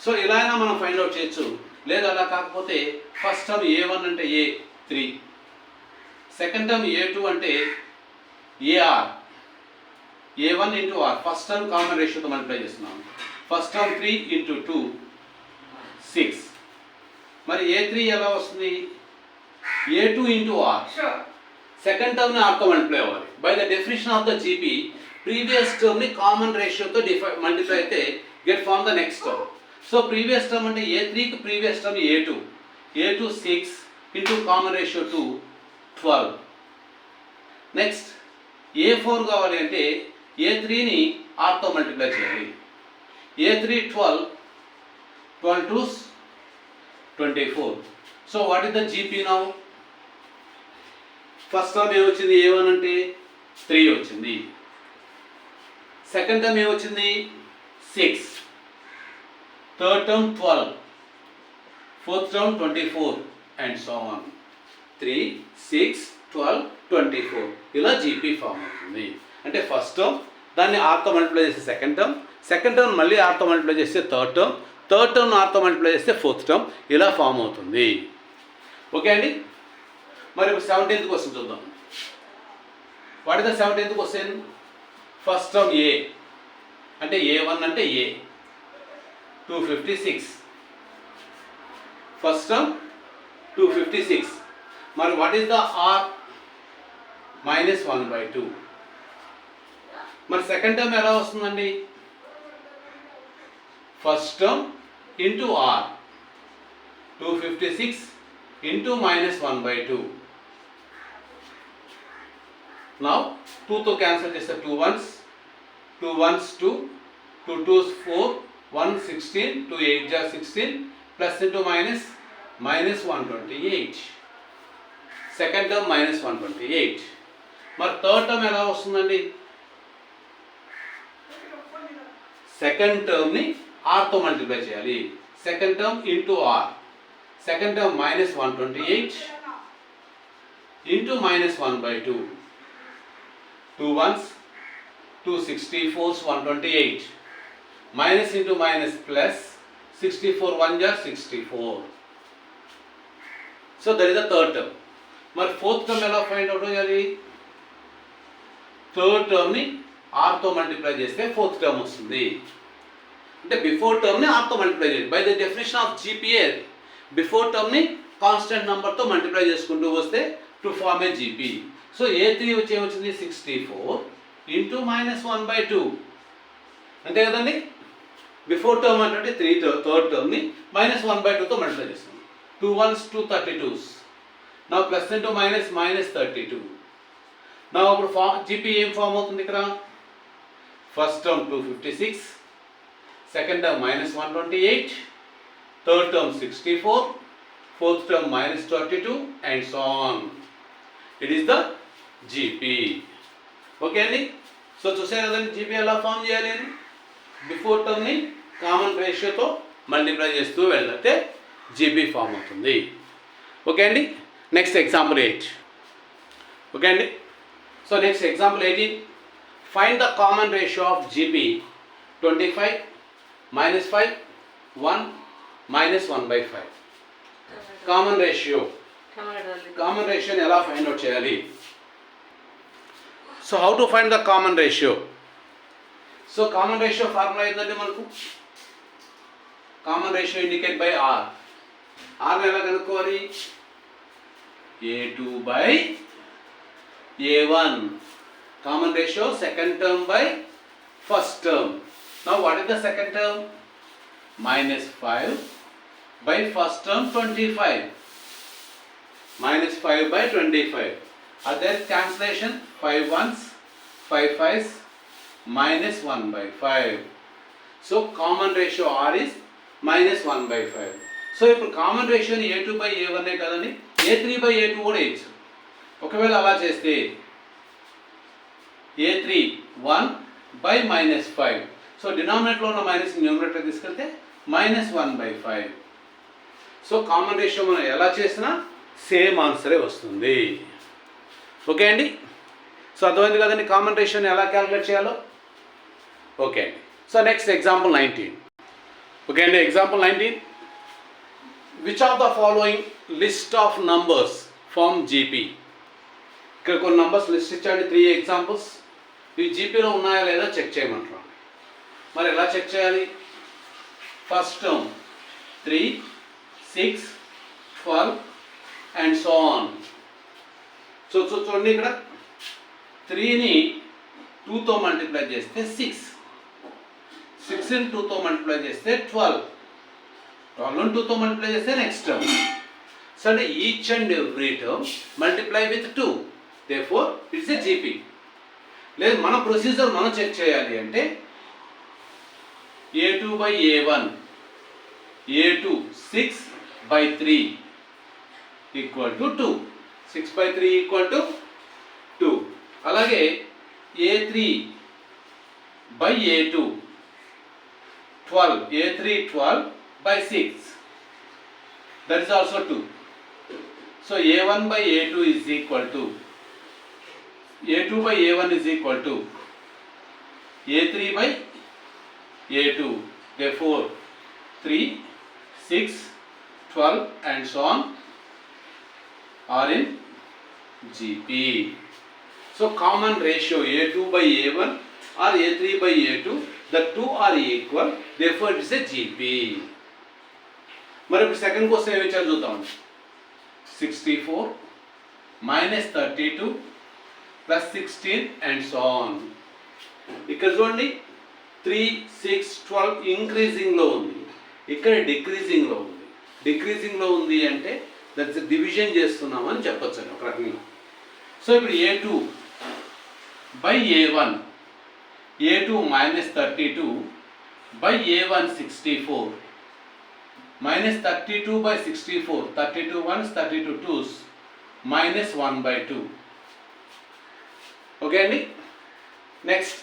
S1: సో ఇలా అయినా మనం ఫైండ్ అవుట్ చేయొచ్చు. లేదు అలా కాకపోతే ఫస్ట్ టర్మ్ A1 అంటే A3, సెకండ్ టర్మ్ A2 అంటే AR, A1 × R, first term common రేషియోతో మల్టిప్లై చేస్తున్నాం. First term 3 × 2 6. మరి A3 ఎలా వస్తుంది? A2 × R, సెకండ్ టర్మ్ని ఆర్తో మల్టిప్లై అవ్వాలి. By the definition of the GP previous టర్మ్ని కామన్ రేషియోతో మల్టిప్లై అయితే get form the next term. So previous term అంటే A3కి previous term A2, A2 6 × common ratio 2 12. Next A4 కావాలి అంటే A3ని ఆర్తో మల్టిప్లై చేయాలి. A3 12, 12 2s 24. So what is the GP now? First term ఏమొచ్చింది? A1 అంటే 3 వచ్చింది. సెకండ్ టర్మ్ ఏమొచ్చింది? 6, third term 12, fourth term 24 and so on. 3 6 12 24 ఇలా జీపీ ఫామ్ అవుతుంది. అంటే ఫస్ట్ టర్మ్ దాన్ని ఆర్తో మల్టిప్లై చేస్తే సెకండ్ టర్మ్ మళ్ళీ ఆర్తో మల్టిప్లై చేస్తే థర్డ్ టర్మ్ ఆర్తో మల్టిప్లై చేస్తే ఫోర్త్ టర్మ్ ఇలా ఫామ్ అవుతుంది. ఓకే అండి. మరి ఇప్పుడు 17th క్వశ్చన్ చూద్దాం. What is the 17th question? First term A అంటే A1 అంటే A 256. First term 256. మరి వాట్ ఈస్ ద R? -1/2. మరి సెకండ్ టర్మ్ ఎలా వస్తుందండి? First term into R 256 into -1/2. Now 2 తో క్యాన్సిల్ చేస్తే 2 ones 2 ones 2 2 2s 4 1 16 2 8 ja 16 plus into minus -128. Second term -128. మరి third term ఎలా వస్తుందండి? సెకండ్ టర్మ్ని ఆర్తో మల్టిప్లై చేయాలి. Second term into R. Second term -128 into -1/2. 2 ones 2 64s 128. Minus into minus plus 64 1 ja 64. So that is the third term. మరి fourth term ఎలా find out చేయాలి? Third టర్మ్ని ఆర్తో మల్టిప్లై చేస్తే ఫోర్త్ టర్మ్ వస్తుంది. అంటే బిఫోర్ టర్మ్ని ఆర్తో మల్టిప్లై చేయాలి. By the definition of GPA before టర్మ్ని కాన్స్టెంట్ నెంబర్తో మల్టిప్లై చేసుకుంటూ వస్తే to form a GP. So A3 వచ్చింది 64 ఇంటూ -1/2. అంతే కదండి. బిఫోర్ టర్మ్ అంటే థర్డ్ టర్మ్ని -1/2తో మల్టిప్లై చేస్తాం. 2 ones 2 32s. నా ప్లస్ ఇంటూ -32. నా ఇప్పుడు జీపీ ఏం ఫామ్ అవుతుంది ఇక్కడ? First term 256, second term -128, third term 64, fourth term -32 and so on. It is the GP. Okay అండి. సో చూసారు కదండి జీపీ ఎలా ఫామ్ చేయాలి అని. బిఫోర్ టర్మ్ని కామన్ రేషియోతో మల్టిప్లై చేస్తూ వెళ్తే జీపీ ఫామ్ అవుతుంది. ఓకే అండి. Next example 8. ఓకే అండి. So next example 18. Find the common ratio of GP 25 -5 1 -1/5. Common రేషియోని ఎలా ఫైండ్ అవుట్ చేయాలి? So how to find the common ratio? So common ratio formula ఏంటంటే మనకు common ratio indicate by R. ఆర్ని ఎలా కనుక్కోవాలి? A2 by A1. Common ratio second term by first term. Now what is the second term? -5 by first term 25. -5/25. Other cancellation 5 ones 5 5s -1/5. So common ratio R is -1/5. So ఇప్పుడు common రేషియోని A2/A1 కదండి, A3/A2 కూడా వేయచ్చు. ఒకవేళ అలా చేస్తే A3 1/-5. So డినామినేటర్లో ఉన్న minus numerator తీసుకెళ్తే -1/5. So common ratio మనం ఎలా చేసినా సేమ్ ఆన్సరే వస్తుంది. ఓకే అండి. సో అర్థమైంది కదండి కామన్ రేషియోని ఎలా క్యాలిక్యులేట్ చేయాలో. ఓకే అండి. So next example 19. ఓకే అండి. Example 19. Which of the following list of numbers form GP? ఇక్కడ కొన్ని నంబర్స్ లిస్ట్ ఇచ్చాండి, 3 ఎగ్జాంపుల్స్. ఇవి జీపీలో ఉన్నాయా లేదా చెక్ చేయమంటున్నాను. మరి ఎలా చెక్ చేయాలి? First term 3 6 12 and so on. So చూడండి ఇక్కడ 3ని 2తో మల్టిప్లై చేస్తే 6, 6ని 2తో మల్టిప్లై చేస్తే 12, 12ని 2తో మల్టిప్లై చేస్తే నెక్స్ట్ టర్మ్. సో అంటే each and every term multiply with 2. Therefore it's a GP. లేదు మన ప్రొసీజర్ మనం చెక్ చేయాలి అంటే A2/A1 A2 6/3 equal to 2. 6/3 equal to 2. అలాగే A3/A2 12. A3 12/6. That is also 2. So A1/A2 is equal to A2/A1 is equal to A3/A2. Therefore 3 6 12 and so on are in GP. So common ratio A2 by A1 or A3 by A2, the two are equal, therefore it is a GP. మరి ఇప్పుడు second question ఏమి ఇచ్చారు చూద్దాం. 64 minus 32 plus 16 and so on. ఇక్కడ చూడండి 3, 6, 12 ఇంక్రీజింగ్లో ఉంది, ఇక్కడ డిక్రీజింగ్లో ఉంది. డిక్రీజింగ్లో ఉంది అంటే దట్స్ డివిజన్ చేస్తున్నామని చెప్పొచ్చు అని ఒక రకంగా. సో ఇప్పుడు A2 by A1, A2 minus 32 by A1 64, minus 32 by 64, 32 ones, 32 twos, minus 1 by 2. Okay అండి. నెక్స్ట్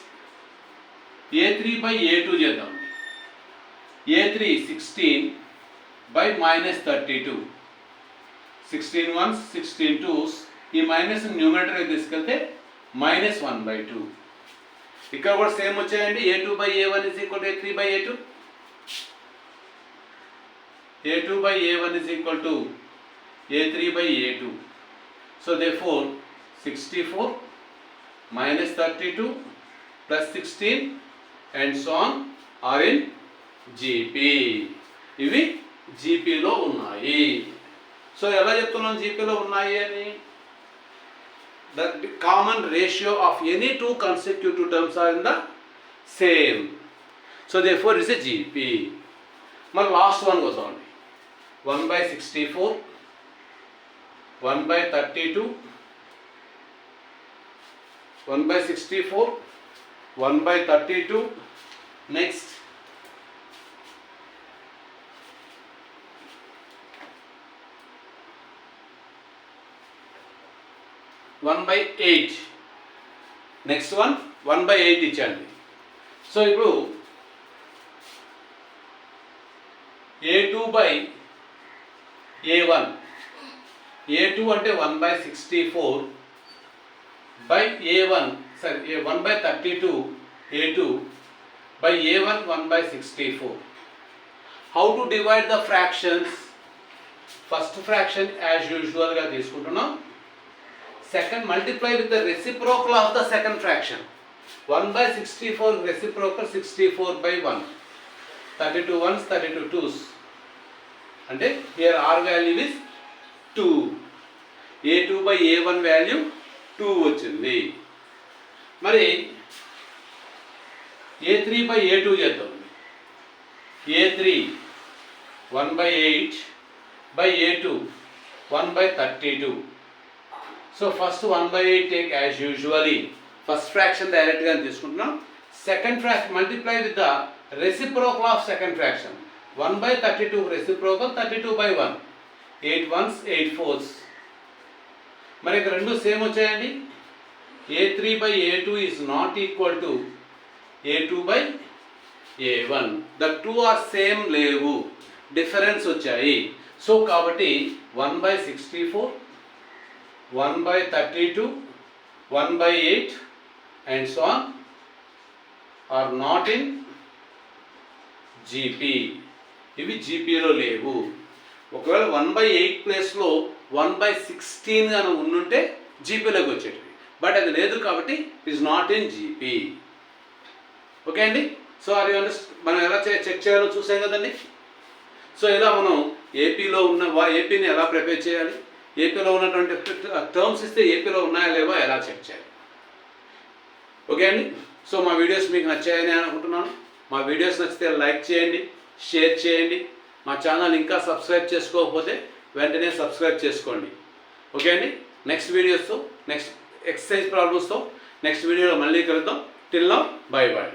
S1: A3 by A2 చేద్దాం. A3 16 by minus 32, 16 ones, 16 twos, ఈ మైనస్ న్యూమరేటర్ తీసుకెళ్తే minus 1 by 2. ఇక్కడ కూడా సేమ్ వచ్చాయండి. A2 by A1 is equal to A3 by A2. A2 by A1 is equal to A3 by A2. So therefore 64 minus 32 plus 16 and so on are in GP. ఇవి GPలో ఉన్నాయి. So ఎలా చెప్తున్నాం GPలో ఉన్నాయి అని? The common ratio of any two consecutive terms are in the same. So therefore it is a GP. మరి last one వద్దామండి. 1 by 64, 1 by 32, 1 by 64, 1 by 32, next 1 by 8, next one 1 by 8 ఇచ్చాండి. So ఇప్పుడు A2 by A1, A2 అంటే 1 by 64 by A1, sorry 1 by 32 A2 by A1 1 by 64. How to divide the fractions? First fraction as usual గా తీసుకుంటున్నాం. Second multiply with the reciprocal of the second fraction. 1 by 64 reciprocal 64 by 1. 32 ones, 32 twos. అంటే here R value is 2. A2 by A1 value 2 వచ్చింది. మరి A3 by A2 చేద్దాం. A3 1 by 8 by A2 1 by 32. So first 1 by 8 take as usually. First fraction direct గా తీసుకుంటున్నాం. Second fraction multiply with the reciprocal of second fraction. 1 by 32 reciprocal 32 by 1. 8 ones, 8 fours. మరి ఇక్కడ రెండు same వచ్చాయండి. A3 by A2 is not equal to A2 by A1. The two are same లేవు, difference వచ్చాయి. So కాబట్టి 1 by 64, 1 by 32, 1 by 8 and so on are not in GP. ఇవి GPలో లేవు. ఒకవేళ 1 by 8 ప్లేస్లో 1 by 16 గాను ఉండుంటే GPలోకి వచ్చేటివి. బట్ అది లేదు కాబట్టి it is not in GP. Okay అండి. సో అది మనం ఎలా చెక్ చేయాలో చూసాం కదండి. సో ఇలా మనం ఏపీని ఎలా ప్రిపేర్ చేయాలి, ఏపీలో ఉన్నటువంటి టర్మ్స్ ఇస్తే ఏపీలో ఉన్నాయా లేవా ఎలా చెక్ చేయాలి. ఓకే అండి. సో మా వీడియోస్ మీకు నచ్చాయని అనుకుంటున్నాను. మా వీడియోస్ నచ్చితే లైక్ చేయండి, షేర్ చేయండి. మా ఛానల్ ఇంకా సబ్స్క్రైబ్ చేసుకోకపోతే వెంటనే సబ్స్క్రైబ్ చేసుకోండి. ఓకే అండి. నెక్స్ట్ వీడియోస్తో, నెక్స్ట్ ఎక్సర్సైజ్ ప్రాబ్లమ్స్తో నెక్స్ట్ వీడియోలో మళ్ళీ కలుద్దాం. Till now by by.